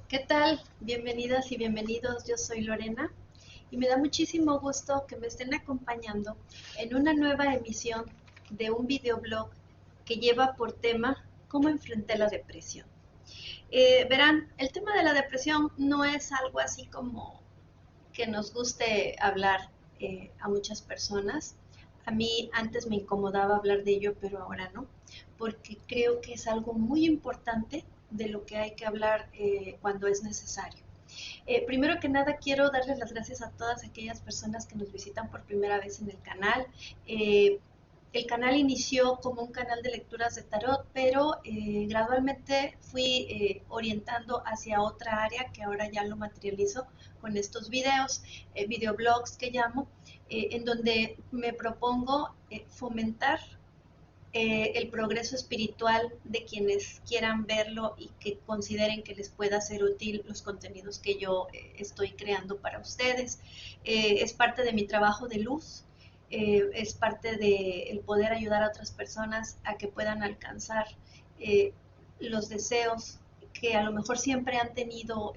¿Qué tal? Bienvenidas y bienvenidos. Yo soy Lorena y me da muchísimo gusto que me estén acompañando en una nueva emisión de un videoblog que lleva por tema cómo enfrenté la depresión. Verán, el tema de la depresión no es algo así como que nos guste hablar a muchas personas. A mí antes me incomodaba hablar de ello, pero ahora no, porque creo que es algo muy importante de lo que hay que hablar cuando es necesario. Primero que nada, quiero darles las gracias a todas aquellas personas que nos visitan por primera vez en el canal. Eh, el canal inició como un canal de lecturas de tarot, pero gradualmente fui orientando hacia otra área que ahora ya lo materializo con estos videos, videoblogs que llamo, en donde me propongo fomentar el progreso espiritual de quienes quieran verlo y que consideren que les pueda ser útil los contenidos que yo estoy creando para ustedes. Es parte de mi trabajo de luz, es parte de el poder ayudar a otras personas a que puedan alcanzar eh, los deseos que a lo mejor siempre han tenido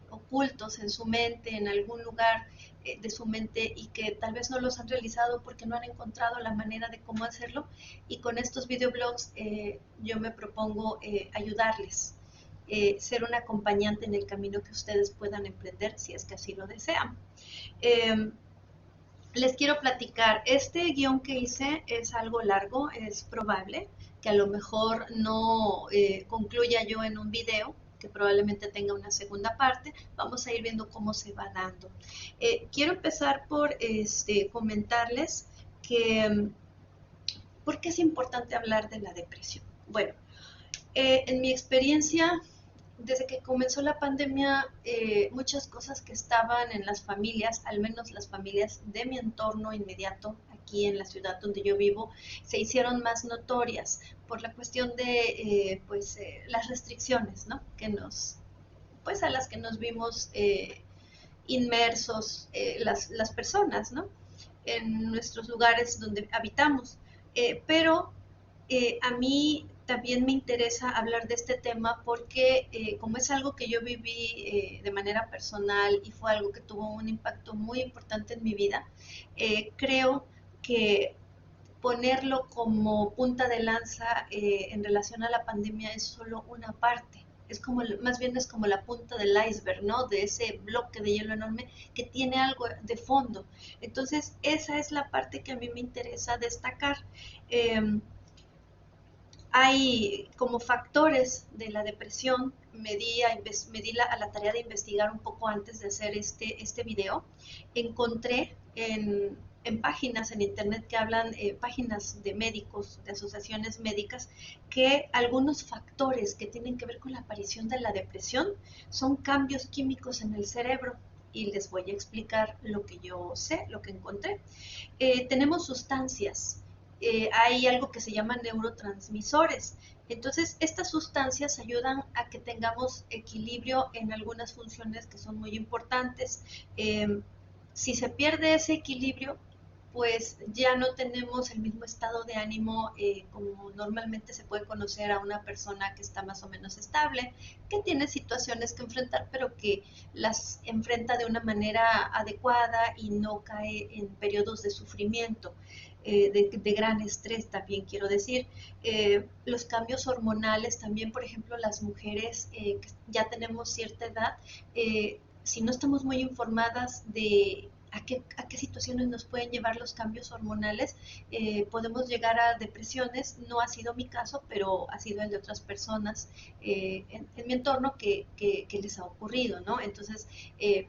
ocultos en su mente, en algún lugar de su mente y que tal vez no los han realizado porque no han encontrado la manera de cómo hacerlo, y con estos videoblogs yo me propongo ayudarles, ser un acompañante en el camino que ustedes puedan emprender si es que así lo desean. Eh, Les quiero platicar, este guión que hice es algo largo, es probable que a lo mejor no concluya yo en un video, que probablemente tenga una segunda parte. Vamos a ir viendo cómo se va dando. Quiero empezar por comentarles que ¿por qué es importante hablar de la depresión? Bueno, en mi experiencia, desde que comenzó la pandemia, muchas cosas que estaban en las familias, al menos las familias de mi entorno inmediato, aquí en la ciudad donde yo vivo, se hicieron más notorias por la cuestión de las restricciones, ¿no? Pues a las que nos vimos inmersos las personas, ¿no? En nuestros lugares donde habitamos. Pero a mí también me interesa hablar de este tema porque como es algo que yo viví de manera personal y fue algo que tuvo un impacto muy importante en mi vida, creo que ponerlo como punta de lanza en relación a la pandemia es solo una parte. Es como, más bien es como la punta del iceberg, ¿no? De ese bloque de hielo enorme que tiene algo de fondo. Entonces, esa es la parte que a mí me interesa destacar. Eh, Hay como factores de la depresión, a la tarea de investigar un poco antes de hacer este video. Encontré en páginas en internet que hablan, páginas de médicos, de asociaciones médicas, que algunos factores que tienen que ver con la aparición de la depresión son cambios químicos en el cerebro. Y les voy a explicar lo que yo sé, lo que encontré. Tenemos sustancias, hay algo que se llama neurotransmisores. Entonces, estas sustancias ayudan a que tengamos equilibrio en algunas funciones que son muy importantes. Si se pierde ese equilibrio, pues ya no tenemos el mismo estado de ánimo como normalmente se puede conocer a una persona que está más o menos estable, que tiene situaciones que enfrentar, pero que las enfrenta de una manera adecuada y no cae en periodos de sufrimiento. De gran estrés también quiero decir. Los cambios hormonales también, por ejemplo, las mujeres que ya tenemos cierta edad, si no estamos muy informadas de a qué situaciones nos pueden llevar los cambios hormonales, podemos llegar a depresiones. No ha sido mi caso, pero ha sido el de otras personas en mi entorno que les ha ocurrido, ¿no? Entonces,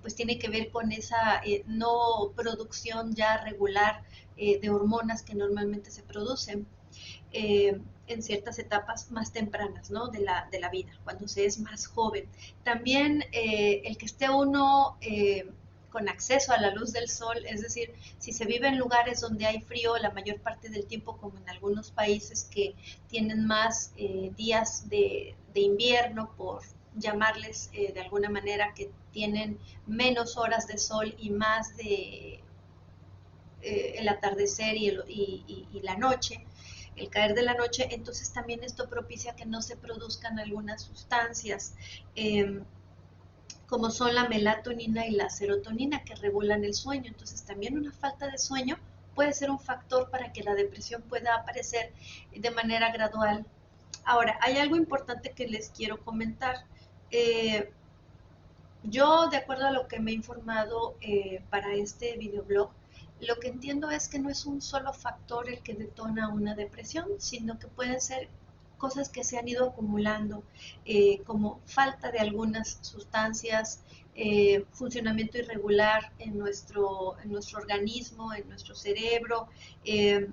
pues tiene que ver con esa no producción ya regular de hormonas que normalmente se producen en ciertas etapas más tempranas, ¿no? De la vida, cuando se es más joven. También el que esté uno con acceso a la luz del sol, es decir, si se vive en lugares donde hay frío la mayor parte del tiempo, como en algunos países que tienen más días de invierno, por llamarles de alguna manera, que tienen menos horas de sol y más de el atardecer y la noche, el caer de la noche. Entonces también esto propicia que no se produzcan algunas sustancias. como son la melatonina y la serotonina que regulan el sueño. Entonces también una falta de sueño puede ser un factor para que la depresión pueda aparecer de manera gradual. Ahora, hay algo importante que les quiero comentar. Yo, de acuerdo a lo que me he informado para este videoblog, lo que entiendo es que no es un solo factor el que detona una depresión, sino que pueden ser cosas que se han ido acumulando, como falta de algunas sustancias, funcionamiento irregular en nuestro organismo, en nuestro cerebro, eh,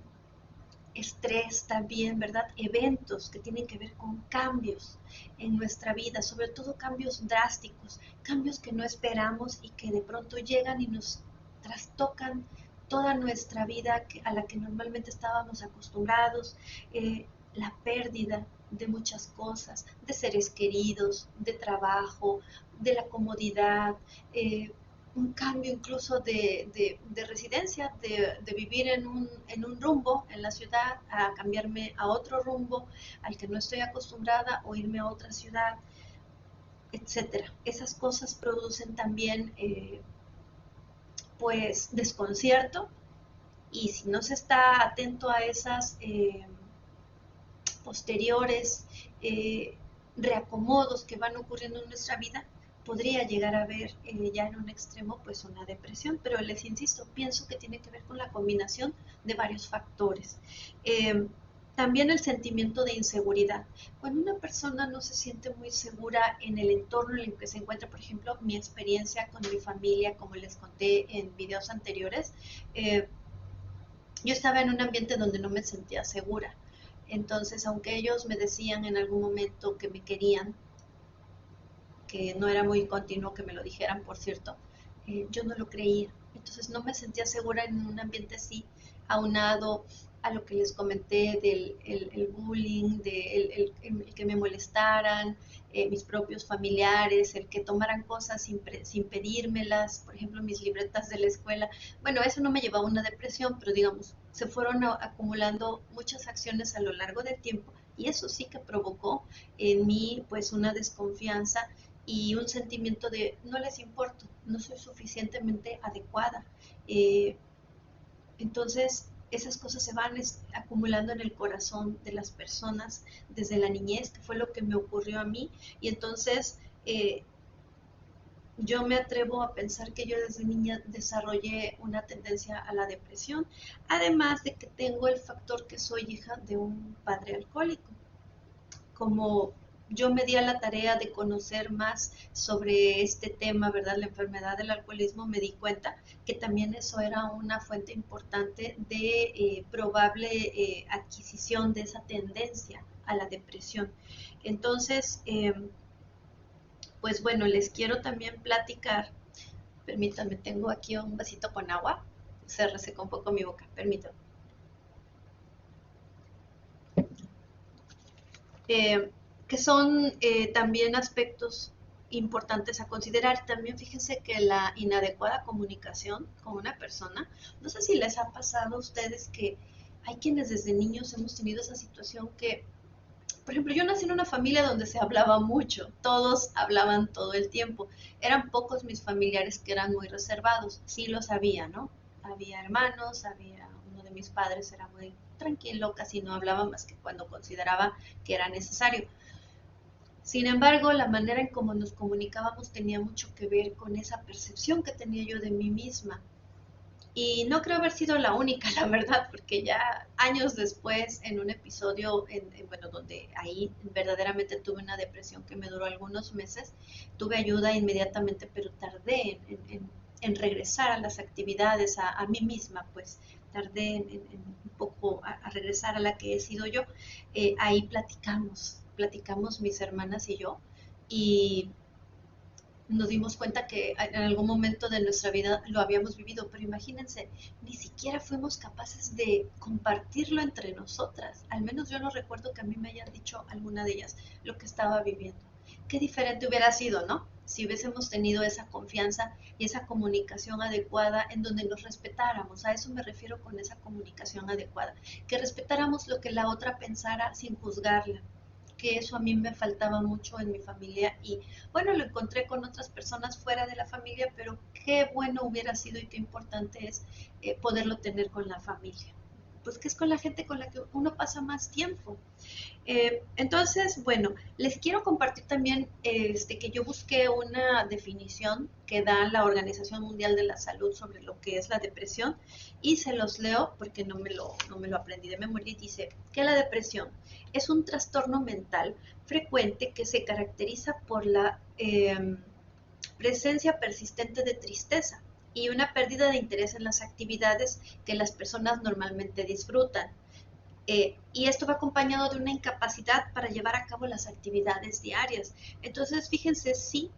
estrés también, ¿verdad? Eventos que tienen que ver con cambios en nuestra vida, sobre todo cambios drásticos, cambios que no esperamos y que de pronto llegan y nos trastocan toda nuestra vida a la que normalmente estábamos acostumbrados, la pérdida de muchas cosas, de seres queridos, de trabajo, de la comodidad, un cambio incluso de residencia, de vivir en un rumbo en la ciudad, a cambiarme a otro rumbo al que no estoy acostumbrada o irme a otra ciudad, etcétera. Esas cosas producen también pues desconcierto, y si no se está atento a esas posteriores eh, reacomodos que van ocurriendo en nuestra vida, podría llegar a ver ya en un extremo pues una depresión, pero les insisto, pienso que tiene que ver con la combinación de varios factores. También el sentimiento de inseguridad. Cuando una persona no se siente muy segura en el entorno en el que se encuentra, por ejemplo, mi experiencia con mi familia, como les conté en videos anteriores, yo estaba en un ambiente donde no me sentía segura. Entonces, aunque ellos me decían en algún momento que me querían, que no era muy continuo que me lo dijeran, por cierto, yo no lo creía. Entonces no me sentía segura en un ambiente así, aunado a lo que les comenté del el bullying, el que me molestaran, mis propios familiares, el que tomaran cosas sin pedírmelas, por ejemplo, mis libretas de la escuela. Bueno, eso no me llevaba a una depresión, pero digamos, se fueron acumulando muchas acciones a lo largo del tiempo, y eso sí que provocó en mí pues una desconfianza y un sentimiento de no les importo, no soy suficientemente adecuada. Eh, entonces, esas cosas se van acumulando en el corazón de las personas desde la niñez, que fue lo que me ocurrió a mí, y entonces yo me atrevo a pensar que yo desde niña desarrollé una tendencia a la depresión, además de que tengo el factor que soy hija de un padre alcohólico. Como yo me di a la tarea de conocer más sobre este tema, ¿verdad? La enfermedad del alcoholismo, me di cuenta que también eso era una fuente importante de probable adquisición de esa tendencia a la depresión. Entonces, pues bueno, les quiero también platicar. Permítanme, tengo aquí un vasito con agua. Se resecó un poco mi boca, permítanme. Eh, que son también aspectos importantes a considerar. También fíjense que la inadecuada comunicación con una persona, no sé si les ha pasado a ustedes que hay quienes desde niños hemos tenido esa situación que, por ejemplo, yo nací en una familia donde se hablaba mucho, todos hablaban todo el tiempo. Eran pocos mis familiares que eran muy reservados, sí los había, ¿no? Había hermanos, había uno de mis padres era muy tranquilo, casi no hablaba más que cuando consideraba que era necesario. Sin embargo, la manera en cómo nos comunicábamos tenía mucho que ver con esa percepción que tenía yo de mí misma. Y no creo haber sido la única, la verdad, porque ya años después, en un episodio, bueno, donde ahí verdaderamente tuve una depresión que me duró algunos meses, tuve ayuda inmediatamente, pero tardé en regresar a las actividades, a mí misma, pues tardé en un poco a regresar a la que he sido yo. Ahí platicamos mis hermanas y yo, y nos dimos cuenta que en algún momento de nuestra vida lo habíamos vivido, pero imagínense, ni siquiera fuimos capaces de compartirlo entre nosotras. Al menos yo no recuerdo que a mí me hayan dicho alguna de ellas lo que estaba viviendo. Qué diferente hubiera sido, ¿no? Si hubiésemos tenido esa confianza y esa comunicación adecuada en donde nos respetáramos. A eso me refiero con esa comunicación adecuada, que respetáramos lo que la otra pensara sin juzgarla. que eso a mí me faltaba mucho en mi familia y bueno, lo encontré con otras personas fuera de la familia, pero qué bueno hubiera sido y qué importante es poderlo tener con la familia, pues que es con la gente con la que uno pasa más tiempo. Entonces, bueno, les quiero compartir también que yo busqué una definición que da la Organización Mundial de la Salud sobre lo que es la depresión y se los leo porque no me lo aprendí de memoria y dice que la depresión es un trastorno mental frecuente que se caracteriza por la presencia persistente de tristeza y una pérdida de interés en las actividades que las personas normalmente disfrutan. Y esto va acompañado de una incapacidad para llevar a cabo las actividades diarias. Entonces, fíjense, sí,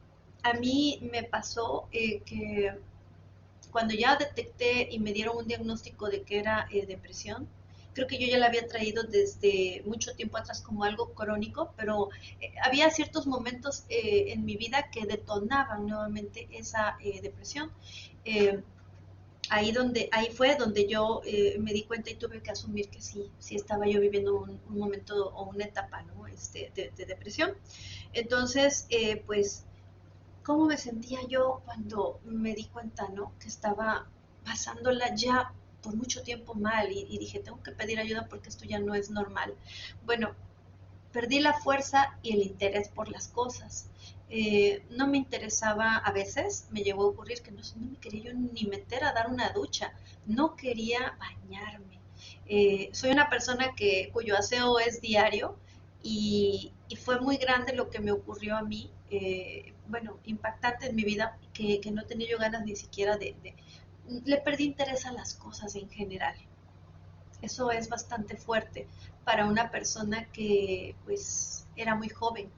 a mí me pasó que cuando ya detecté y me dieron un diagnóstico de que era depresión, creo que yo ya la había traído desde mucho tiempo atrás como algo crónico, pero había ciertos momentos en mi vida que detonaban nuevamente esa depresión. Eh, ahí fue donde yo me di cuenta y tuve que asumir que sí estaba yo viviendo un momento o una etapa, ¿no? De depresión. Entonces, pues, ¿cómo me sentía yo cuando me di cuenta, ¿no? Que estaba pasándola ya por mucho tiempo mal y dije, tengo que pedir ayuda porque esto ya no es normal. Bueno, perdí la fuerza y el interés por las cosas. No me interesaba, a veces me llegó a ocurrir que no me quería yo ni meter a dar una ducha, no quería bañarme. Soy una persona cuyo aseo es diario y fue muy grande lo que me ocurrió a mí, bueno, impactante en mi vida, que no tenía yo ganas ni siquiera le perdí interés a las cosas en general. Eso es bastante fuerte para una persona que pues era muy joven.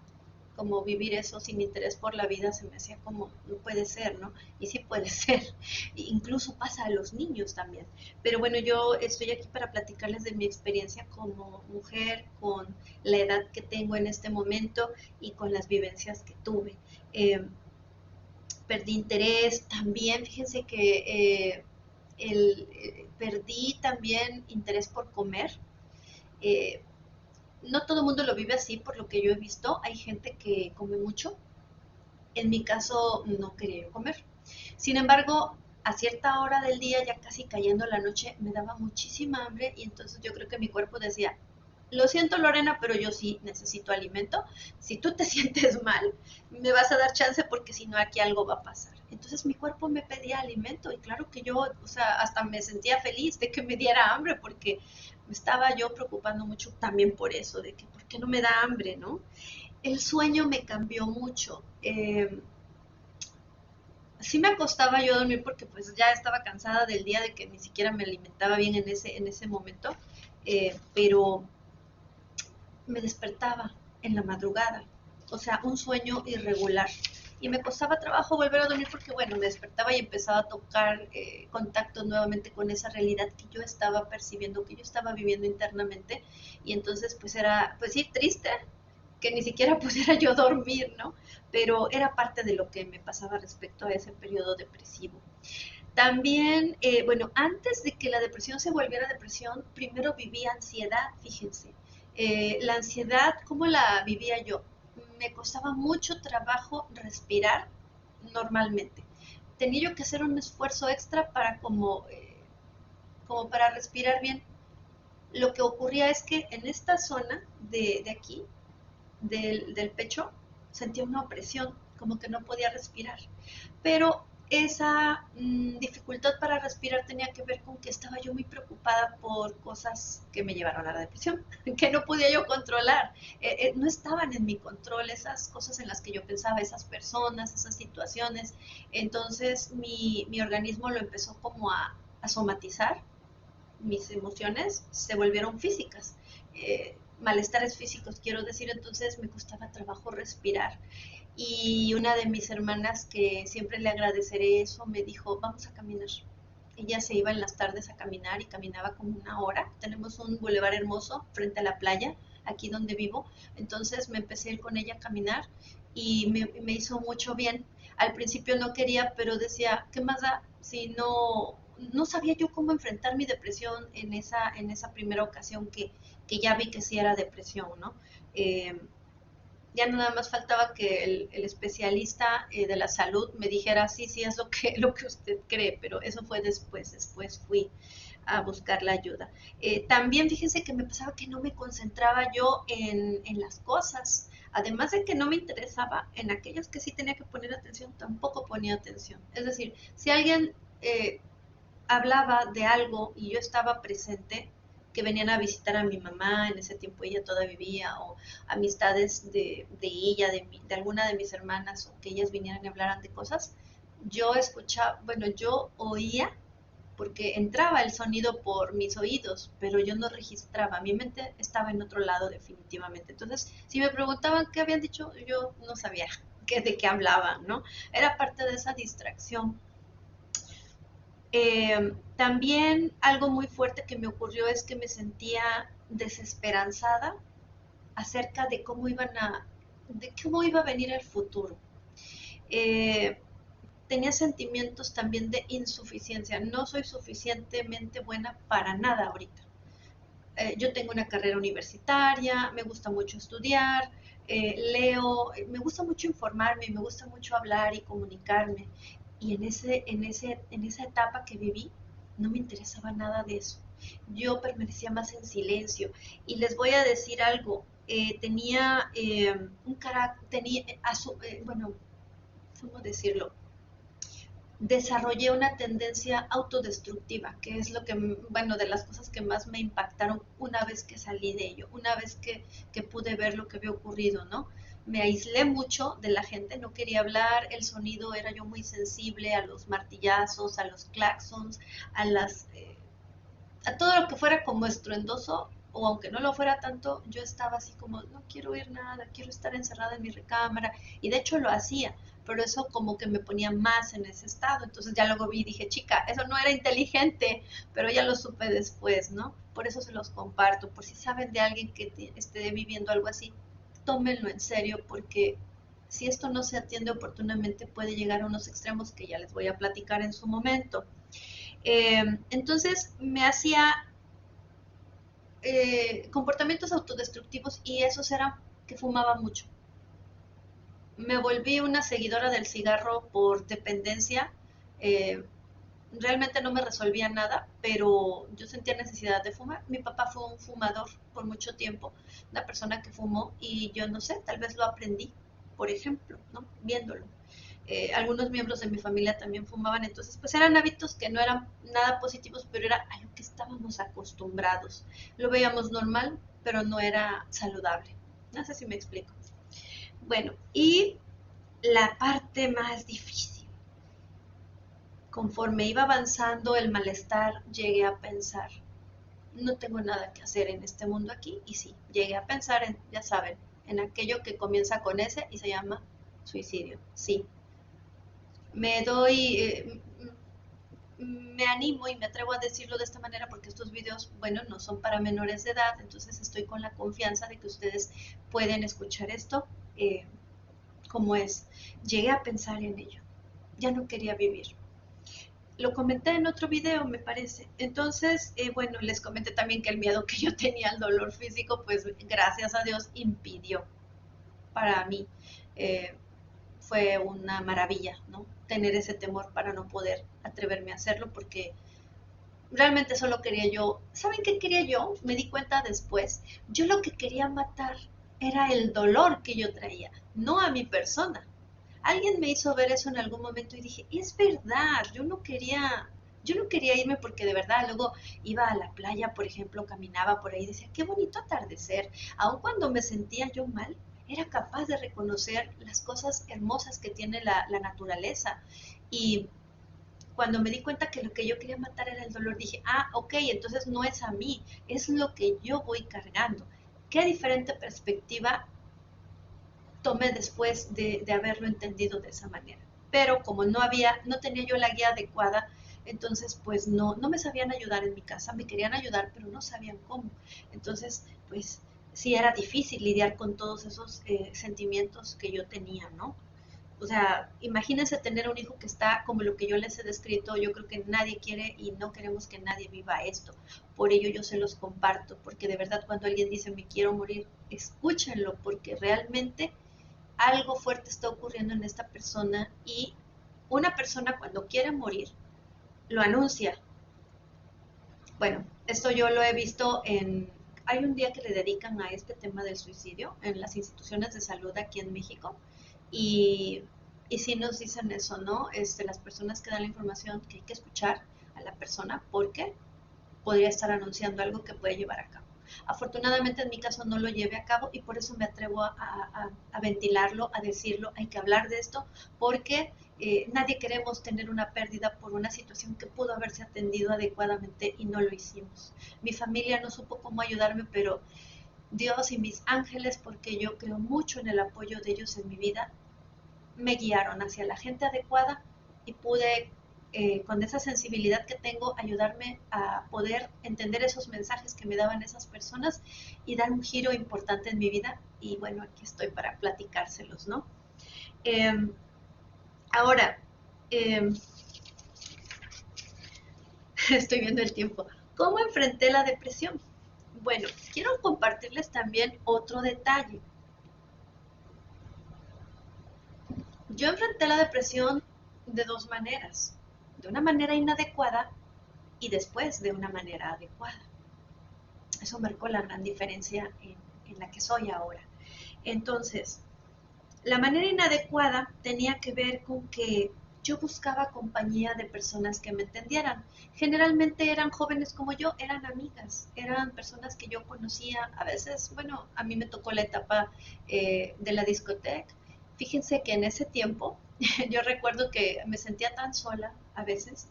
Como vivir eso sin interés por la vida se me hacía como, no puede ser, ¿no? Y sí puede ser. Incluso pasa a los niños también. Pero bueno, yo estoy aquí para platicarles de mi experiencia como mujer, con la edad que tengo en este momento y con las vivencias que tuve. Eh, Perdí interés, también fíjense que perdí también interés por comer. Eh, no todo el mundo lo vive así, por lo que yo he visto. Hay gente que come mucho. En mi caso, no quería yo comer. Sin embargo, a cierta hora del día, ya casi cayendo la noche, me daba muchísima hambre y entonces yo creo que mi cuerpo decía, lo siento Lorena, pero yo sí necesito alimento. Si tú te sientes mal, me vas a dar chance porque si no aquí algo va a pasar. Entonces mi cuerpo me pedía alimento y claro que yo, o sea, hasta me sentía feliz de que me diera hambre porque me estaba yo preocupando mucho también por eso, de que por qué no me da hambre, ¿no? El sueño me cambió mucho. Sí me acostaba yo a dormir porque pues ya estaba cansada del día de que ni siquiera me alimentaba bien en ese momento, pero me despertaba en la madrugada, o sea, un sueño irregular. Y me costaba trabajo volver a dormir porque, bueno, me despertaba y empezaba a tocar contacto nuevamente con esa realidad que yo estaba percibiendo, que yo estaba viviendo internamente. Y entonces, pues era, pues sí, triste que ni siquiera pudiera yo dormir, ¿no? Pero era parte de lo que me pasaba respecto a ese periodo depresivo. También, bueno, antes de que la depresión se volviera depresión, primero vivía ansiedad, fíjense. La ansiedad, ¿cómo la vivía yo? Me costaba mucho trabajo respirar normalmente. Tenía yo que hacer un esfuerzo extra para como para respirar bien. Lo que ocurría es que en esta zona de aquí, del pecho, sentía una opresión, como que no podía respirar. Pero esa dificultad para respirar tenía que ver con que estaba yo muy preocupada por cosas que me llevaron a la depresión, que no podía yo controlar. No estaban en mi control esas cosas en las que yo pensaba, esas personas, esas situaciones. Entonces mi organismo lo empezó como a somatizar, mis emociones se volvieron físicas. Malestares físicos, quiero decir, entonces me costaba trabajo respirar. Y una de mis hermanas, que siempre le agradeceré eso, me dijo, vamos a caminar. Ella se iba en las tardes a caminar y caminaba como una hora. Tenemos un bulevar hermoso frente a la playa, aquí donde vivo. Entonces me empecé a ir con ella a caminar y me hizo mucho bien. Al principio no quería, pero decía, ¿qué más da si no sabía yo cómo enfrentar mi depresión en esa primera ocasión que ya vi que sí era depresión, ¿no? Eh, ya no nada más faltaba que el especialista de la salud me dijera, sí, sí, es lo que usted cree, pero eso fue después fui a buscar la ayuda. También fíjense que me pasaba que no me concentraba yo en las cosas, además de que no me interesaba, en aquellas que sí tenía que poner atención, tampoco ponía atención. Es decir, si alguien hablaba de algo y yo estaba presente, que venían a visitar a mi mamá, en ese tiempo ella todavía vivía, o amistades de ella, de alguna de mis hermanas, o que ellas vinieran y hablaran de cosas, yo escuchaba, bueno, yo oía porque entraba el sonido por mis oídos, pero yo no registraba, mi mente estaba en otro lado definitivamente. Entonces, si me preguntaban qué habían dicho, yo no sabía de qué hablaban, ¿no? Era parte de esa distracción. También algo muy fuerte que me ocurrió es que me sentía desesperanzada acerca de cómo iba a venir el futuro. Eh, Tenía sentimientos también de insuficiencia. No soy suficientemente buena para nada ahorita. Yo tengo una carrera universitaria, me gusta mucho estudiar, leo, me gusta mucho informarme, me gusta mucho hablar y comunicarme. Y en esa etapa que viví, no me interesaba nada de eso. Yo permanecía más en silencio. Y les voy a decir algo, tenía un carácter, bueno, ¿cómo decirlo? Desarrollé una tendencia autodestructiva, que es lo que, bueno, de las cosas que más me impactaron una vez que salí de ello, una vez que pude ver lo que había ocurrido, ¿no? Me aislé mucho de la gente, no quería hablar, el sonido era yo muy sensible a los martillazos, a los claxons, a las a todo lo que fuera como estruendoso, o aunque no lo fuera tanto, yo estaba así como, no quiero oír nada, quiero estar encerrada en mi recámara, y de hecho lo hacía, pero eso como que me ponía más en ese estado, entonces ya luego vi y dije, chica, eso no era inteligente, pero ya lo supe después, ¿no? Por eso se los comparto, por si saben de alguien que esté viviendo algo así, tómenlo en serio, porque si esto no se atiende oportunamente puede llegar a unos extremos que ya les voy a platicar en su momento. Entonces me hacía comportamientos autodestructivos y esos eran que fumaba mucho. Me volví una seguidora del cigarro por dependencia. Eh, Realmente no me resolvía nada, pero yo sentía necesidad de fumar. Mi papá fue un fumador por mucho tiempo, una persona que fumó y yo no sé, tal vez lo aprendí, por ejemplo, ¿no? Viéndolo. Algunos miembros de mi familia también fumaban, entonces pues eran hábitos que no eran nada positivos, pero era a lo que estábamos acostumbrados. Lo veíamos normal, pero no era saludable. No sé si me explico. Bueno, y la parte más difícil. Conforme iba avanzando el malestar, llegué a pensar, no tengo nada que hacer en este mundo aquí, y sí, llegué a pensar en, ya saben, en aquello que comienza con S y se llama suicidio. Sí, me doy, me animo y me atrevo a decirlo de esta manera porque estos videos, bueno, no son para menores de edad, entonces estoy con la confianza de que ustedes pueden escuchar esto como es. Llegué a pensar en ello, ya no quería vivir. Lo comenté en otro video, me parece. Entonces, bueno, les comenté también que el miedo que yo tenía al dolor físico, pues gracias a Dios impidió para mí. Eh, Fue una maravilla, ¿no? Tener ese temor para no poder atreverme a hacerlo porque realmente solo quería yo, ¿saben qué quería yo? Me di cuenta después. Yo lo que quería matar era el dolor que yo traía, no a mi persona. Alguien me hizo ver eso en algún momento y dije, es verdad, yo no quería irme porque de verdad luego iba a la playa, por ejemplo, caminaba por ahí y decía, qué bonito atardecer. Aun cuando me sentía yo mal, era capaz de reconocer las cosas hermosas que tiene la naturaleza. Y cuando me di cuenta que lo que yo quería matar era el dolor, dije, ah, ok, entonces no es a mí, es lo que yo voy cargando. Qué diferente perspectiva tomé después de haberlo entendido de esa manera. Pero como no tenía yo la guía adecuada, entonces pues no me sabían ayudar en mi casa, me querían ayudar, pero no sabían cómo. Entonces, pues sí era difícil lidiar con todos esos sentimientos que yo tenía, ¿no? O sea, imagínense tener un hijo que está como lo que yo les he descrito. Yo creo que nadie quiere y no queremos que nadie viva esto. Por ello yo se los comparto, porque de verdad cuando alguien dice me quiero morir, escúchenlo, porque realmente algo fuerte está ocurriendo en esta persona y una persona cuando quiere morir lo anuncia. Bueno, esto yo lo he visto en... Hay un día que le dedican a este tema del suicidio en las instituciones de salud aquí en México y, y sí nos dicen eso, ¿no? Las personas que dan la información que hay que escuchar a la persona porque podría estar anunciando algo que puede llevar a cabo. Afortunadamente en mi caso no lo lleve a cabo y por eso me atrevo a ventilarlo, a decirlo, hay que hablar de esto, porque nadie queremos tener una pérdida por una situación que pudo haberse atendido adecuadamente y no lo hicimos. Mi familia no supo cómo ayudarme, pero Dios y mis ángeles, porque yo creo mucho en el apoyo de ellos en mi vida, me guiaron hacia la gente adecuada y pude, con esa sensibilidad que tengo, ayudarme a poder entender esos mensajes que me daban esas personas y dar un giro importante en mi vida. Y bueno, aquí estoy para platicárselos, ¿no? Eh, ahora, eh, estoy viendo el tiempo. ¿Cómo enfrenté la depresión? Bueno, quiero compartirles también otro detalle. Yo enfrenté la depresión de dos maneras. De una manera inadecuada y después de una manera adecuada. Eso marcó la gran diferencia en la que soy ahora. Entonces, la manera inadecuada tenía que ver con que yo buscaba compañía de personas que me entendieran. Generalmente eran jóvenes como yo, eran amigas, eran personas que yo conocía. A veces, bueno, a mí me tocó la etapa de la discoteca. Fíjense que en ese tiempo yo recuerdo que me sentía tan sola a veces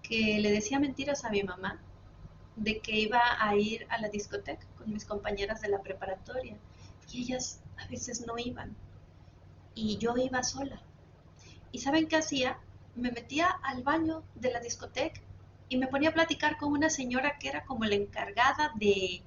que le decía mentiras a mi mamá de que iba a ir a la discoteca con mis compañeras de la preparatoria y ellas a veces no iban y yo iba sola. ¿Y saben qué hacía? Me metía al baño de la discoteca y me ponía a platicar con una señora que era como la encargada de,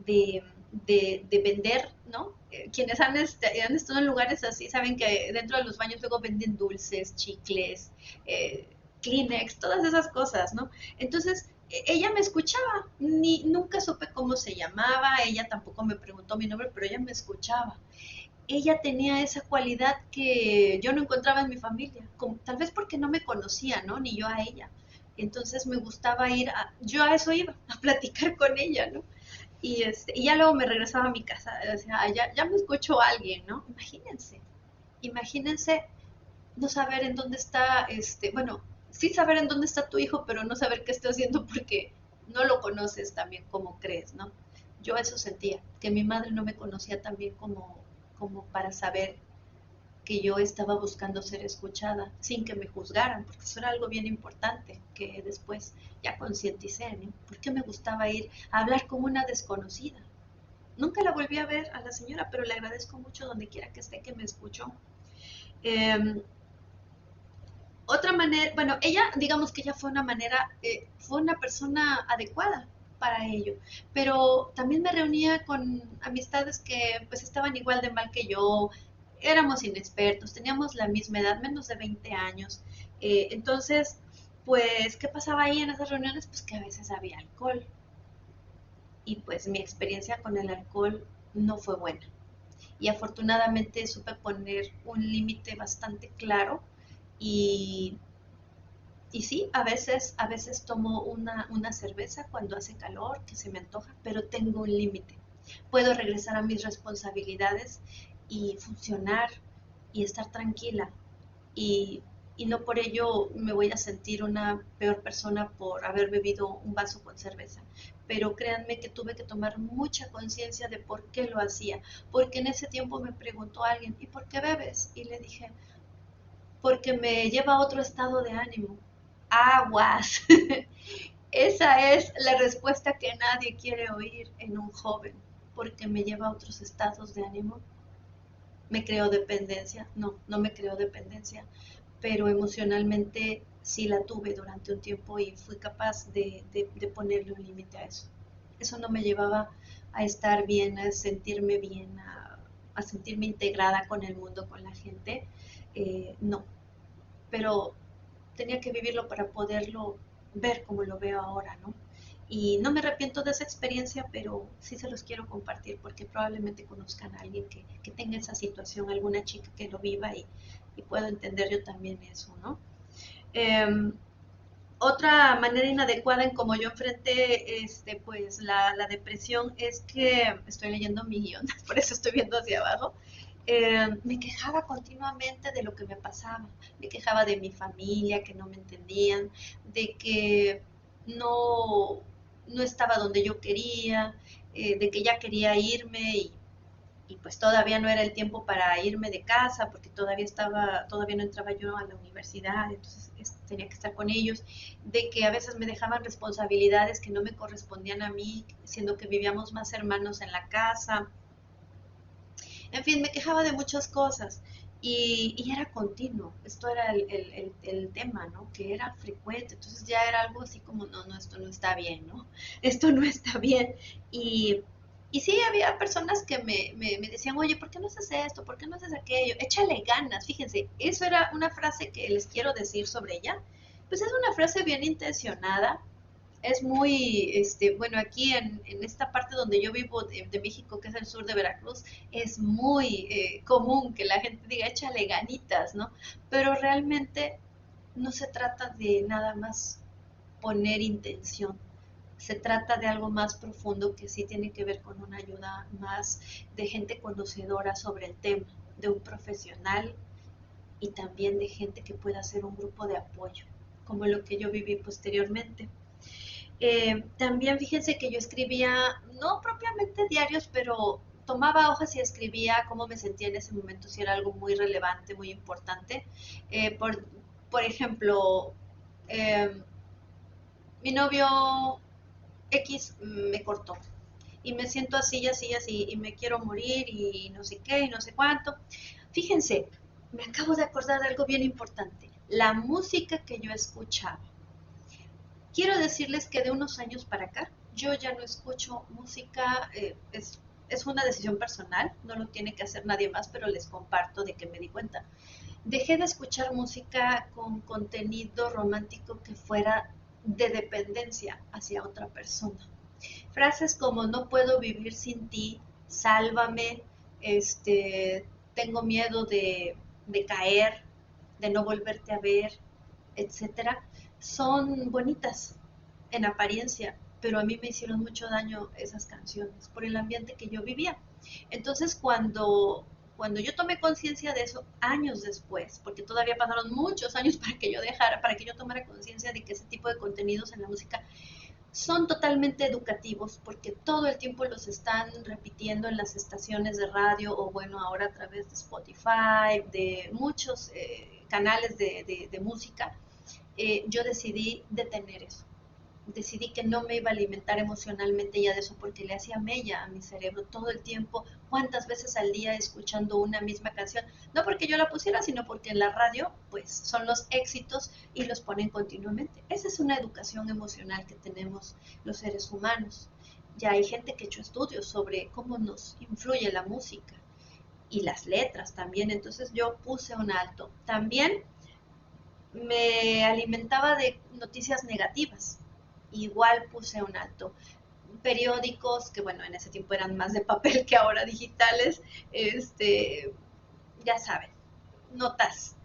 de vender, ¿no? Quienes han estado en lugares así saben que dentro de los baños luego venden dulces, chicles, eh, Kleenex, todas esas cosas, ¿no? Entonces, ella me escuchaba, nunca supe cómo se llamaba, ella tampoco me preguntó mi nombre, pero ella me escuchaba. Ella tenía esa cualidad que yo no encontraba en mi familia, como, tal vez porque no me conocía, ¿no? Ni yo a ella. Entonces me gustaba yo a eso iba, a platicar con ella, ¿no? Y ya luego me regresaba a mi casa, decía, ya me escuchó alguien, ¿no? Imagínense no saber en dónde está, bueno, sí saber en dónde está tu hijo, pero no saber qué está haciendo porque no lo conoces también como crees, ¿no? Yo eso sentía, que mi madre no me conocía tan bien como para saber que yo estaba buscando ser escuchada sin que me juzgaran, porque eso era algo bien importante que después ya concienticé, ¿no? ¿Por qué me gustaba ir a hablar con una desconocida? Nunca la volví a ver a la señora, pero le agradezco mucho donde quiera que esté que me escuchó. Eh, Otra manera, bueno, ella, digamos que ella fue una manera, fue una persona adecuada para ello, pero también me reunía con amistades que pues estaban igual de mal que yo, éramos inexpertos, teníamos la misma edad, menos de 20 años, entonces, pues, ¿qué pasaba ahí en esas reuniones? Pues que a veces había alcohol y pues mi experiencia con el alcohol no fue buena y afortunadamente supe poner un límite bastante claro y sí, a veces tomo una cerveza cuando hace calor, que se me antoja, pero tengo un límite. Puedo regresar a mis responsabilidades y funcionar y estar tranquila. Y, y no por ello me voy a sentir una peor persona por haber bebido un vaso con cerveza. Pero créanme que tuve que tomar mucha conciencia de por qué lo hacía. Porque en ese tiempo me preguntó alguien, ¿y por qué bebes? Y le dije, porque me lleva a otro estado de ánimo. Aguas. Esa es la respuesta que nadie quiere oír en un joven, porque me lleva a otros estados de ánimo. ¿Me creo dependencia? No, no me creo dependencia, pero emocionalmente sí la tuve durante un tiempo y fui capaz de ponerle un límite a eso. Eso no me llevaba a estar bien, a sentirme bien, a sentirme integrada con el mundo, con la gente, no. Pero tenía que vivirlo para poderlo ver como lo veo ahora, ¿no? Y no me arrepiento de esa experiencia, pero sí se los quiero compartir porque probablemente conozcan a alguien que tenga esa situación, alguna chica que lo viva y puedo entender yo también eso, ¿no? Eh, Otra manera inadecuada en cómo yo enfrenté pues la depresión es que estoy leyendo mi guión, por eso estoy viendo hacia abajo. Me quejaba continuamente de lo que me pasaba, me quejaba de mi familia, que no me entendían, de que no, no estaba donde yo quería, de que ya quería irme y pues todavía no era el tiempo para irme de casa porque todavía no entraba yo a la universidad, entonces tenía que estar con ellos, de que a veces me dejaban responsabilidades que no me correspondían a mí, siendo que vivíamos más hermanos en la casa. En fin, me quejaba de muchas cosas y era continuo, esto era el tema, ¿no? Que era frecuente, entonces ya era algo así como, no, no, esto no está bien, ¿no? Esto no está bien. Y, y sí, había personas que me decían, oye, ¿por qué no haces esto? ¿Por qué no haces aquello? Échale ganas, fíjense, eso era una frase que les quiero decir sobre ella. Pues es una frase bien intencionada, es muy, bueno, aquí en esta parte donde yo vivo de México, que es el sur de Veracruz, es muy común que la gente diga, échale ganitas, ¿no? Pero realmente no se trata de nada más poner intención, se trata de algo más profundo que sí tiene que ver con una ayuda más de gente conocedora sobre el tema, de un profesional y también de gente que pueda hacer un grupo de apoyo, como lo que yo viví posteriormente. También fíjense que yo escribía, no propiamente diarios, pero tomaba hojas y escribía cómo me sentía en ese momento, si era algo muy relevante, muy importante. Eh, por, por ejemplo, eh, mi novio X me cortó y me siento así y así y así y me quiero morir y no sé qué y no sé cuánto. Fíjense, me acabo de acordar de algo bien importante. La música que yo escuchaba. Quiero decirles que de unos años para acá yo ya no escucho música, es una decisión personal, no lo tiene que hacer nadie más, pero les comparto de que me di cuenta. Dejé de escuchar música con contenido romántico que fuera de dependencia hacia otra persona. Frases como no puedo vivir sin ti, sálvame, tengo miedo de caer, de no volverte a ver, etcétera, son bonitas en apariencia, pero a mí me hicieron mucho daño esas canciones por el ambiente que yo vivía. Entonces, cuando yo tomé conciencia de eso años después, porque todavía pasaron muchos años para que yo dejara, para que yo tomara conciencia de que ese tipo de contenidos en la música son totalmente educativos porque todo el tiempo los están repitiendo en las estaciones de radio o bueno, ahora a través de Spotify, de muchos canales de música, yo decidí detener eso. Decidí que no me iba a alimentar emocionalmente ya de eso porque le hacía mella a mi cerebro todo el tiempo, cuántas veces al día escuchando una misma canción, no porque yo la pusiera, sino porque en la radio pues son los éxitos y los ponen continuamente. Esa es una educación emocional que tenemos los seres humanos. Ya hay gente que ha hecho estudios sobre cómo nos influye la música y las letras también, entonces yo puse un alto. También me alimentaba de noticias negativas. Igual puse un alto. Periódicos, que bueno, en ese tiempo eran más de papel que ahora digitales, ya saben, notas,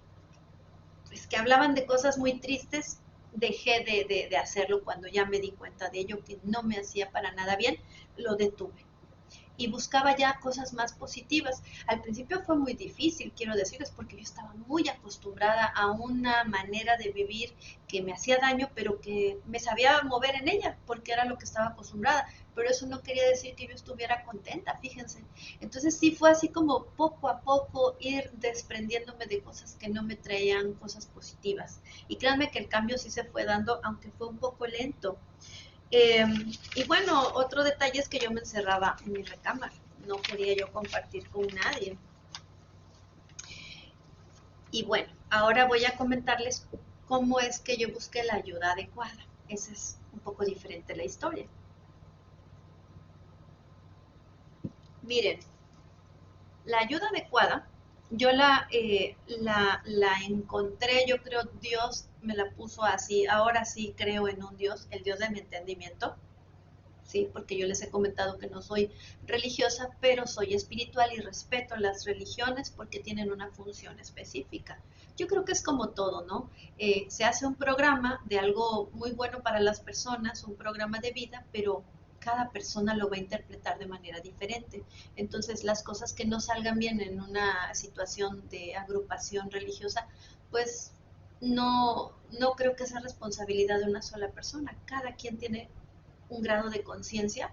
pues, que hablaban de cosas muy tristes, dejé de hacerlo cuando ya me di cuenta de ello, que no me hacía para nada bien, lo detuve y buscaba ya cosas más positivas. Al principio fue muy difícil, quiero decirles, porque yo estaba muy acostumbrada a una manera de vivir que me hacía daño, pero que me sabía mover en ella, porque era lo que estaba acostumbrada. Pero eso no quería decir que yo estuviera contenta, fíjense. Entonces sí fue así como poco a poco ir desprendiéndome de cosas que no me traían cosas positivas. Y créanme que el cambio sí se fue dando, aunque fue un poco lento. Eh, y bueno, otro detalle es que yo me encerraba en mi recámara, no quería yo compartir con nadie. Y bueno, ahora voy a comentarles cómo es que yo busqué la ayuda adecuada. Esa es un poco diferente la historia. Miren, la ayuda adecuada, yo la encontré, yo creo Dios me la puso así, ahora sí creo en un Dios, el Dios de mi entendimiento, ¿sí? Porque yo les he comentado que no soy religiosa, pero soy espiritual y respeto las religiones porque tienen una función específica. Yo creo que es como todo, ¿no? Se hace un programa de algo muy bueno para las personas, un programa de vida, pero cada persona lo va a interpretar de manera diferente. Entonces, las cosas que no salgan bien en una situación de agrupación religiosa, pues no creo que sea responsabilidad de una sola persona. Cada quien tiene un grado de conciencia.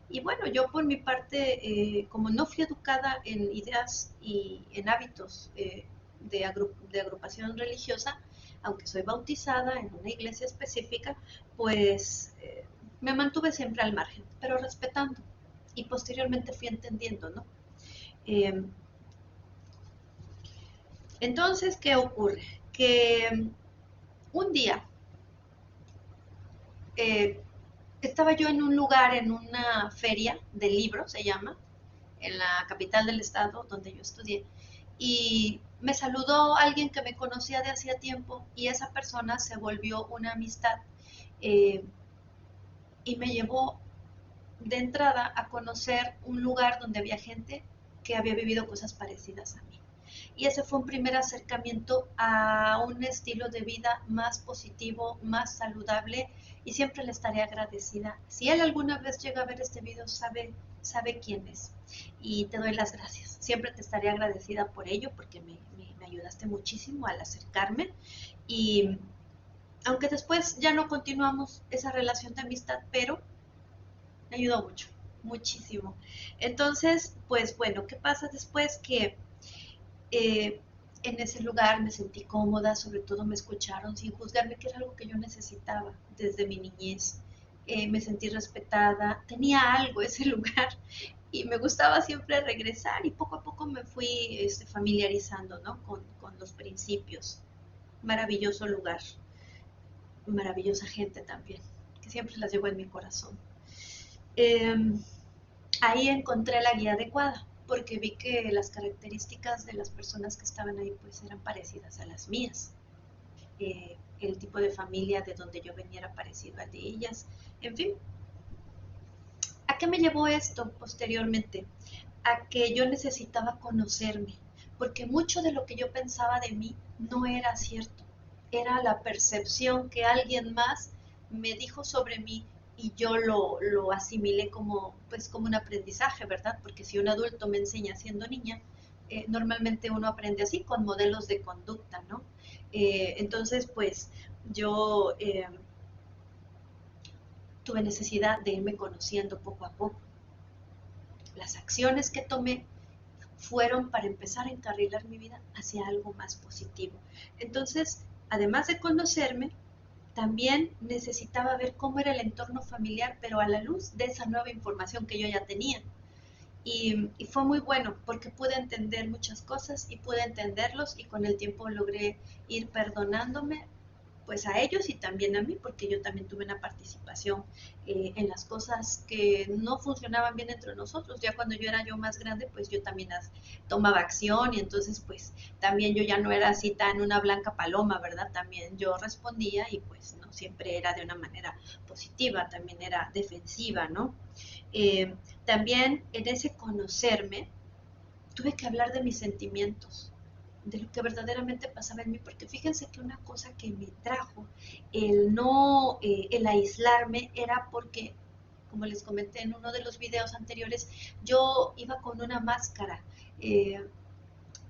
Y bueno, yo por mi parte, como no fui educada en ideas y en hábitos de agrupación religiosa, aunque soy bautizada en una iglesia específica, pues me mantuve siempre al margen, pero respetando. Y posteriormente fui entendiendo, ¿no? Eh, entonces, ¿qué ocurre? Que un día eh, estaba yo en un lugar, en una feria de libros, se llama, en la capital del estado donde yo estudié, y me saludó alguien que me conocía de hacía tiempo y esa persona se volvió una amistad eh, y me llevó de entrada a conocer un lugar donde había gente que había vivido cosas parecidas a mí. Y ese fue un primer acercamiento a un estilo de vida más positivo, más saludable y siempre le estaré agradecida. Si él alguna vez llega a ver este video, sabe quién es. Y te doy las gracias. Siempre te estaré agradecida por ello porque me ayudaste muchísimo al acercarme. Y aunque después ya no continuamos esa relación de amistad, pero me ayudó mucho, muchísimo. Entonces, pues bueno, ¿qué pasa después? Que eh, en ese lugar me sentí cómoda, sobre todo me escucharon sin juzgarme, que era algo que yo necesitaba desde mi niñez. Me sentí respetada, tenía algo ese lugar y me gustaba siempre regresar y poco a poco me fui familiarizando, ¿no? Con los principios. Maravilloso lugar, maravillosa gente también, que siempre las llevo en mi corazón. Eh, Ahí encontré la guía adecuada, porque vi que las características de las personas que estaban ahí pues eran parecidas a las mías. El tipo de familia de donde yo venía era parecido al de ellas. En fin, ¿a qué me llevó esto posteriormente? A que yo necesitaba conocerme, porque mucho de lo que yo pensaba de mí no era cierto. Era la percepción que alguien más me dijo sobre mí y yo lo asimilé como, pues, como un aprendizaje, ¿verdad? Porque si un adulto me enseña siendo niña, normalmente uno aprende así, con modelos de conducta, ¿no? Entonces, pues, yo tuve necesidad de irme conociendo poco a poco. Las acciones que tomé fueron para empezar a encarrilar mi vida hacia algo más positivo. Entonces, además de conocerme, también necesitaba ver cómo era el entorno familiar, pero a la luz de esa nueva información que yo ya tenía. Y fue muy bueno porque pude entender muchas cosas y pude entenderlos y con el tiempo logré ir perdonándome pues a ellos y también a mí, porque yo también tuve una participación en las cosas que no funcionaban bien entre nosotros. Ya cuando yo era yo más grande, pues yo también tomaba acción y entonces pues también yo ya no era así tan una blanca paloma, ¿verdad? También yo respondía y pues no siempre era de una manera positiva, también era defensiva, ¿no? Eh, También en ese conocerme, tuve que hablar de mis sentimientos, de lo que verdaderamente pasaba en mí, porque fíjense que una cosa que me trajo el aislarme era porque, como les comenté en uno de los videos anteriores, yo iba con una máscara, eh,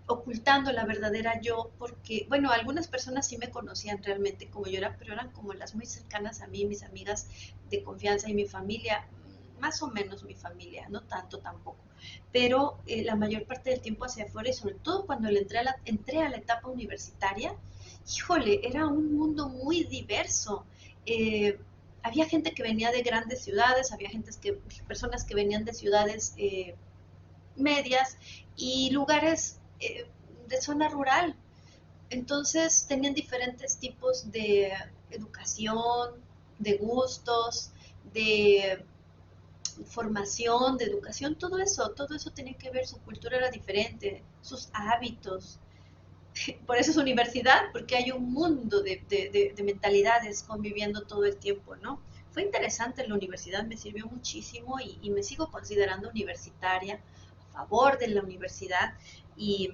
ocultando la verdadera yo, porque, bueno, algunas personas sí me conocían realmente como yo era, pero eran como las muy cercanas a mí, mis amigas de confianza y mi familia, más o menos mi familia, no tanto tampoco, pero la mayor parte del tiempo hacia afuera y sobre todo cuando entré a la etapa universitaria, híjole, era un mundo muy diverso. Había gente que venía de grandes ciudades, personas que venían de ciudades medias y lugares de zona rural. Entonces tenían diferentes tipos de educación, de gustos, de formación, de educación, todo eso tenía que ver, su cultura era diferente, sus hábitos. Por eso es universidad, porque hay un mundo de mentalidades conviviendo todo el tiempo, ¿no? Fue interesante la universidad, me sirvió muchísimo y me sigo considerando universitaria, a favor de la universidad y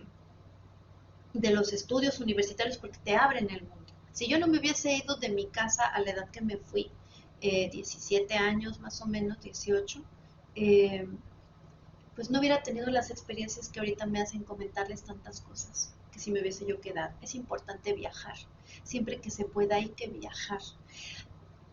de los estudios universitarios porque te abren el mundo. Si yo no me hubiese ido de mi casa a la edad que me fui, 17 años más o menos, 18, eh, pues no hubiera tenido las experiencias que ahorita me hacen comentarles tantas cosas que si me hubiese yo quedado. Es importante viajar. Siempre que se pueda hay que viajar.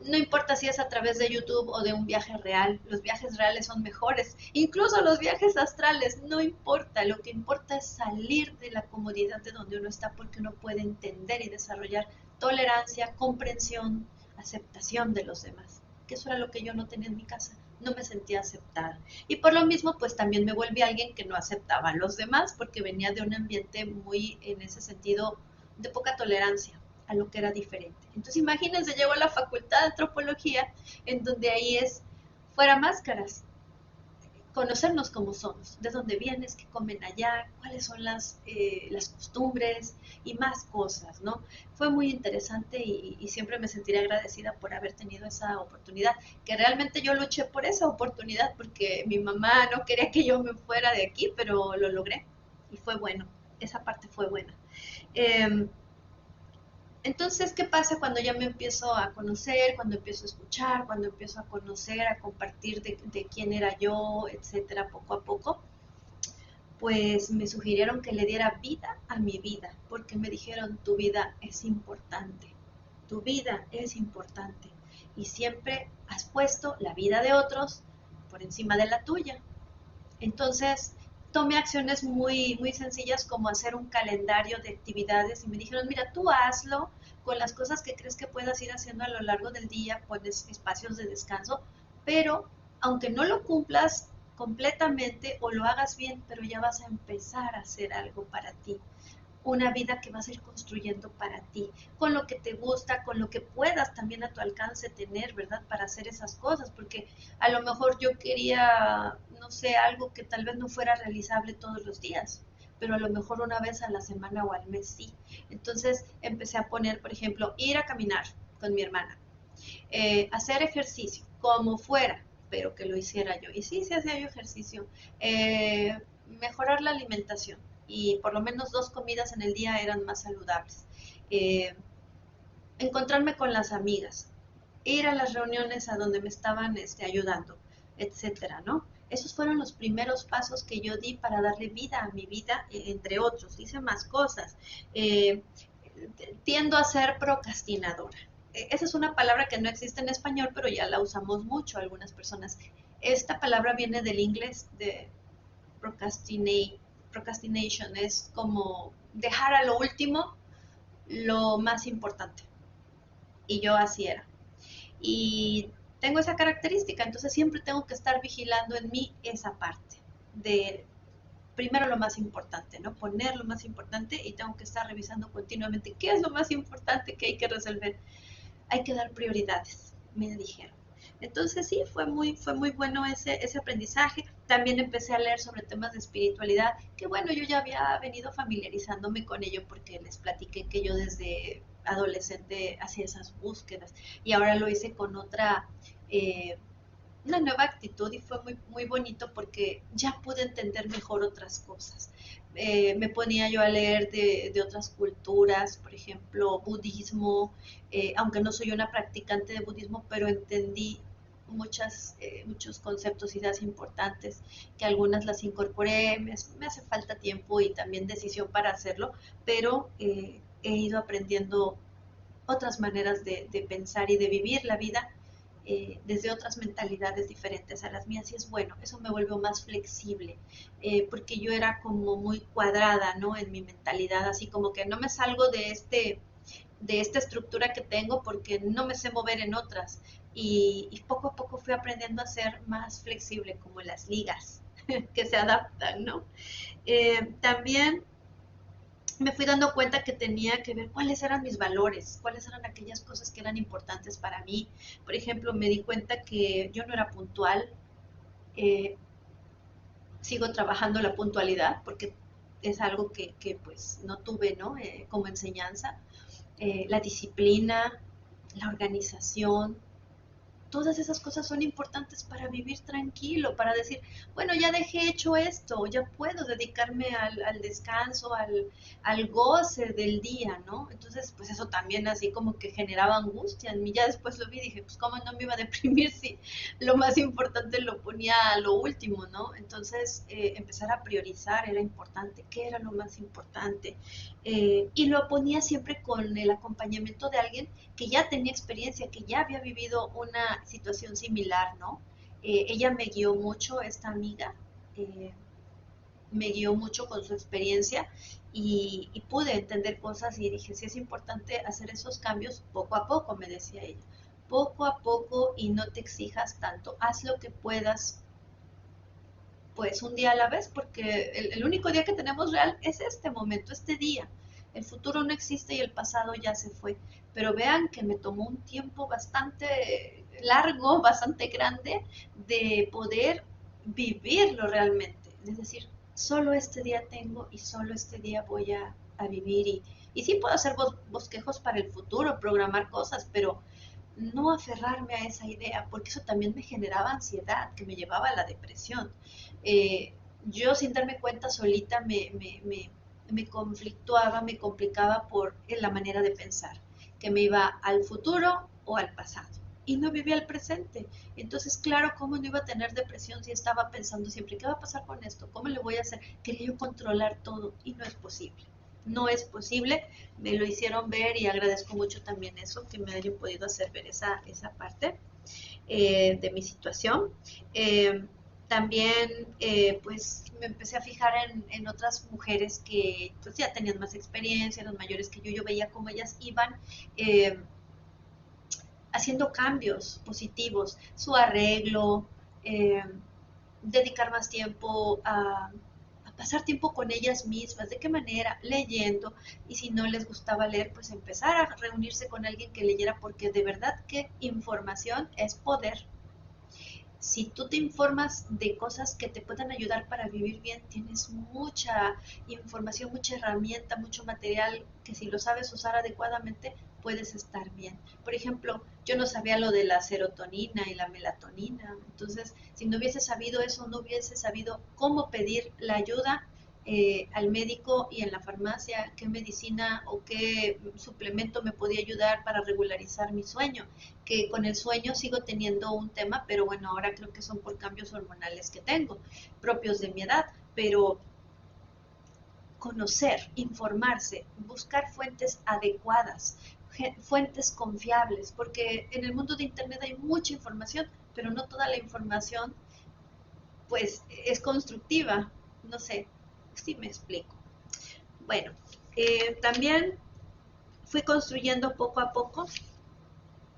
No importa si es a través de YouTube o de un viaje real, los viajes reales son mejores, incluso los viajes astrales, no importa, lo que importa es salir de la comodidad de donde uno está porque uno puede entender y desarrollar tolerancia, comprensión, aceptación de los demás, que eso era lo que yo no tenía en mi casa, no me sentía aceptada. Y por lo mismo, pues también me volví alguien que no aceptaba a los demás porque venía de un ambiente muy, en ese sentido, de poca tolerancia a lo que era diferente. Entonces imagínense, llego a la facultad de antropología, en donde ahí es fuera máscaras, conocernos como somos, de dónde vienes, qué comen allá, cuáles son las costumbres y más cosas, ¿no? Fue muy interesante y siempre me sentiré agradecida por haber tenido esa oportunidad, que realmente yo luché por esa oportunidad porque mi mamá no quería que yo me fuera de aquí, pero lo logré y fue bueno, esa parte fue buena. Eh, entonces, ¿qué pasa cuando ya me empiezo a conocer, cuando empiezo a escuchar, cuando empiezo a conocer, a compartir de quién era yo, etcétera, poco a poco? Pues me sugirieron que le diera vida a mi vida, porque me dijeron, tu vida es importante, tu vida es importante, y siempre has puesto la vida de otros por encima de la tuya. Entonces, tomé acciones muy sencillas como hacer un calendario de actividades y me dijeron, mira, tú hazlo con las cosas que crees que puedas ir haciendo a lo largo del día, pones espacios de descanso, pero aunque no lo cumplas completamente o lo hagas bien, pero ya vas a empezar a hacer algo para ti, una vida que vas a ir construyendo para ti, con lo que te gusta, con lo que puedas también a tu alcance tener, ¿verdad? Para hacer esas cosas, porque a lo mejor yo quería, no sé, algo que tal vez no fuera realizable todos los días, pero a lo mejor una vez a la semana o al mes sí. Entonces empecé a poner, por ejemplo, ir a caminar con mi hermana, hacer ejercicio, como fuera, pero que lo hiciera yo. Y sí, sí hacía yo ejercicio. Mejorar la alimentación y por lo menos 2 comidas en el día eran más saludables. Eh, Encontrarme con las amigas, ir a las reuniones a donde me estaban ayudando, etcétera, ¿no? Esos fueron los primeros pasos que yo di para darle vida a mi vida, entre otros. Hice más cosas. Eh, Tiendo a ser procrastinadora. Esa es una palabra que no existe en español, pero ya la usamos mucho algunas personas. Esta palabra viene del inglés de procrastination, es como dejar a lo último lo más importante. Y yo así era. Y tengo esa característica, entonces siempre tengo que estar vigilando en mí esa parte de primero lo más importante, ¿no? Poner lo más importante y tengo que estar revisando continuamente qué es lo más importante que hay que resolver. Hay que dar prioridades, me dijeron. Entonces sí, fue muy bueno ese aprendizaje. También empecé a leer sobre temas de espiritualidad, que bueno, yo ya había venido familiarizándome con ello porque les platiqué que yo desde adolescente hacía esas búsquedas y ahora lo hice con eh, una nueva actitud y fue muy bonito porque ya pude entender mejor otras cosas. Me ponía yo a leer de otras culturas, por ejemplo, budismo, aunque no soy una practicante de budismo, pero entendí muchos conceptos, ideas importantes, que algunas las incorporé, me hace falta tiempo y también decisión para hacerlo, pero he ido aprendiendo otras maneras de pensar y de vivir la vida desde otras mentalidades diferentes a las mías y es bueno, eso me vuelve más flexible, porque yo era como muy cuadrada, ¿no? En mi mentalidad, así como que no me salgo de esta estructura que tengo porque no me sé mover en otras y poco a poco fui aprendiendo a ser más flexible como las ligas que se adaptan, ¿no? También me fui dando cuenta que tenía que ver cuáles eran mis valores, cuáles eran aquellas cosas que eran importantes para mí. Por ejemplo, me di cuenta que yo no era puntual, Eh, Sigo trabajando la puntualidad porque es algo que pues no tuve, ¿no? Como enseñanza. La disciplina, la organización, todas esas cosas son importantes para vivir tranquilo, para decir, bueno, ya dejé hecho esto, ya puedo dedicarme al descanso, al goce del día, ¿no? Entonces, pues eso también así como que generaba angustia en mí. Ya después lo vi y dije, pues cómo no me iba a deprimir si lo más importante lo ponía a lo último, ¿no? Entonces, empezar a priorizar era importante, qué era lo más importante. Y lo ponía siempre con el acompañamiento de alguien que ya tenía experiencia, que ya había vivido una situación similar, ¿no? Ella me guió mucho, esta amiga, eh, me guió mucho con su experiencia y pude entender cosas y dije, sí es importante hacer esos cambios poco a poco, me decía ella, poco a poco y no te exijas tanto, haz lo que puedas, pues un día a la vez, porque el único día que tenemos real es este momento, este día. El futuro no existe y el pasado ya se fue. Pero vean que me tomó un tiempo bastante largo, bastante grande, de poder vivirlo realmente. Es decir, solo este día tengo y solo este día voy a vivir. Y sí puedo hacer bosquejos para el futuro, programar cosas, pero no aferrarme a esa idea, porque eso también me generaba ansiedad, que me llevaba a la depresión. Yo sin darme cuenta solita me conflictuaba, me complicaba por la manera de pensar, que me iba al futuro o al pasado. Y no vivía el presente. Entonces, claro, ¿cómo no iba a tener depresión si estaba pensando siempre, ¿qué va a pasar con esto? ¿Cómo le voy a hacer? Quería yo controlar todo y no es posible. No es posible, me lo hicieron ver y agradezco mucho también eso, que me hayan podido hacer ver esa parte de mi situación. Eh, También pues me empecé a fijar en otras mujeres que pues ya tenían más experiencia, eran mayores que yo veía cómo ellas iban eh, haciendo cambios positivos, su arreglo, eh, dedicar más tiempo a pasar tiempo con ellas mismas, de qué manera, leyendo, y si no les gustaba leer, pues empezar a reunirse con alguien que leyera, porque de verdad que información es poder. Si tú te informas de cosas que te puedan ayudar para vivir bien, tienes mucha información, mucha herramienta, mucho material que si lo sabes usar adecuadamente, puedes estar bien. Por ejemplo, yo no sabía lo de la serotonina y la melatonina, entonces si no hubiese sabido eso, no hubiese sabido cómo pedir la ayuda al médico y en la farmacia qué medicina o qué suplemento me podía ayudar para regularizar mi sueño, que con el sueño sigo teniendo un tema, pero bueno, ahora creo que son por cambios hormonales que tengo, propios de mi edad, pero conocer, informarse, buscar fuentes adecuadas, fuentes confiables, porque en el mundo de Internet hay mucha información, pero no toda la información pues es constructiva, no sé si me explico. Bueno, también fui construyendo poco a poco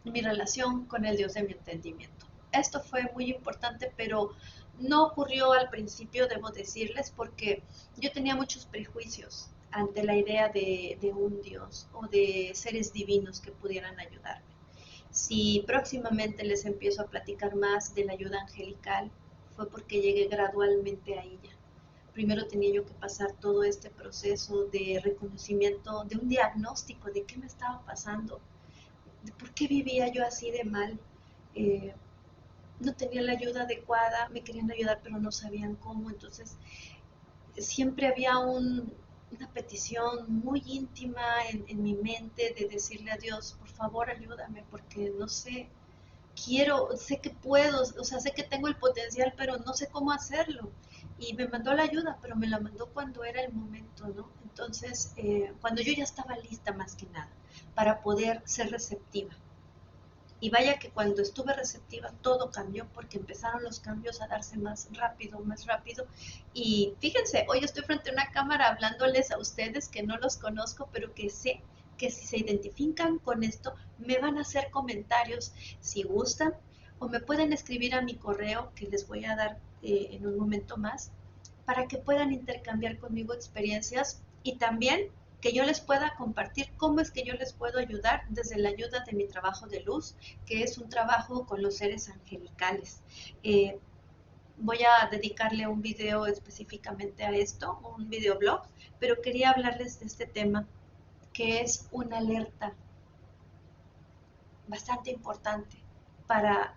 mi relación con el Dios de mi entendimiento. Esto fue muy importante, pero no ocurrió al principio, debo decirles, porque yo tenía muchos prejuicios ante la idea de un Dios o de seres divinos que pudieran ayudarme. Si próximamente les empiezo a platicar más de la ayuda angelical, fue porque llegué gradualmente a ella. Primero tenía yo que pasar todo este proceso de reconocimiento, de un diagnóstico de qué me estaba pasando, de por qué vivía yo así de mal. Eh, no tenía la ayuda adecuada, me querían ayudar pero no sabían cómo, entonces siempre había una petición muy íntima en mi mente de decirle a Dios, por favor ayúdame porque no sé, quiero, sé que puedo, o sea, sé que tengo el potencial, pero no sé cómo hacerlo. Y me mandó la ayuda, pero me la mandó cuando era el momento, ¿no? Entonces, cuando yo ya estaba lista más que nada, para poder ser receptiva. Y vaya que cuando estuve receptiva todo cambió porque empezaron los cambios a darse más rápido, más rápido. Y fíjense, hoy estoy frente a una cámara hablándoles a ustedes que no los conozco, pero que sé que si se identifican con esto, me van a hacer comentarios si gustan o me pueden escribir a mi correo que les voy a dar en un momento más para que puedan intercambiar conmigo experiencias y también que yo les pueda compartir cómo es que yo les puedo ayudar desde la ayuda de mi trabajo de luz, que es un trabajo con los seres angelicales. Eh, voy a dedicarle un video específicamente a esto, un videoblog, pero quería hablarles de este tema que es una alerta bastante importante para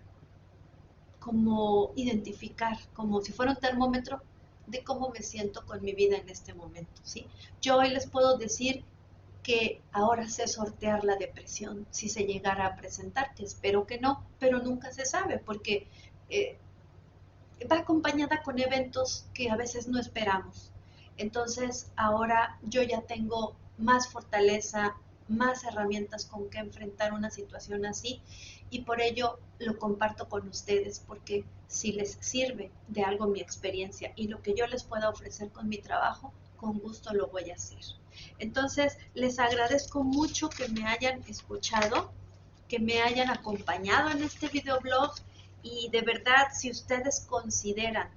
como identificar, como si fuera un termómetro de cómo me siento con mi vida en este momento, ¿sí? Yo hoy les puedo decir que ahora sé sortear la depresión si se llegara a presentar, que espero que no, pero nunca se sabe porque eh, va acompañada con eventos que a veces no esperamos. Entonces ahora yo ya tengo más fortaleza, más herramientas con que enfrentar una situación así y por ello lo comparto con ustedes porque si les sirve de algo mi experiencia y lo que yo les pueda ofrecer con mi trabajo, con gusto lo voy a hacer. Entonces les agradezco mucho que me hayan escuchado, que me hayan acompañado en este videoblog y de verdad, si ustedes consideran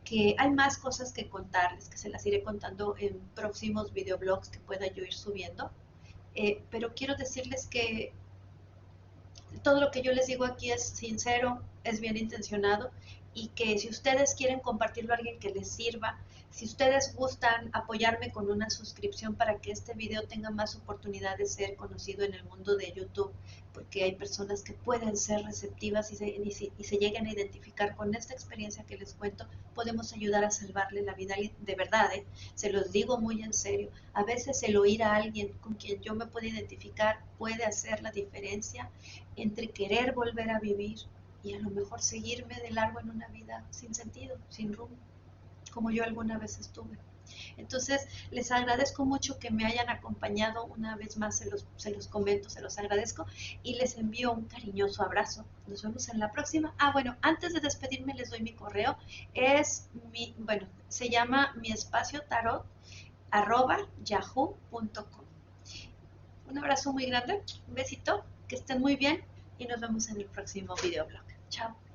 que hay más cosas que contarles, que se las iré contando en próximos videoblogs que pueda yo ir subiendo, pero quiero decirles que todo lo que yo les digo aquí es sincero, es bien intencionado y que si ustedes quieren compartirlo a alguien que les sirva, si ustedes gustan apoyarme con una suscripción para que este video tenga más oportunidad de ser conocido en el mundo de YouTube, porque hay personas que pueden ser receptivas y se lleguen a identificar con esta experiencia que les cuento, podemos ayudar a salvarle la vida de verdad, se los digo muy en serio. A veces el oír a alguien con quien yo me puedo identificar puede hacer la diferencia entre querer volver a vivir y a lo mejor seguirme de largo en una vida sin sentido, sin rumbo, como yo alguna vez estuve. Entonces, les agradezco mucho que me hayan acompañado. Una vez más se los comento, se los agradezco y les envío un cariñoso abrazo. Nos vemos en la próxima. Ah, bueno, antes de despedirme les doy mi correo. Se llama mi espacio tarot @yahoo.com. Un abrazo muy grande, un besito, que estén muy bien y nos vemos en el próximo videoblog. Chao.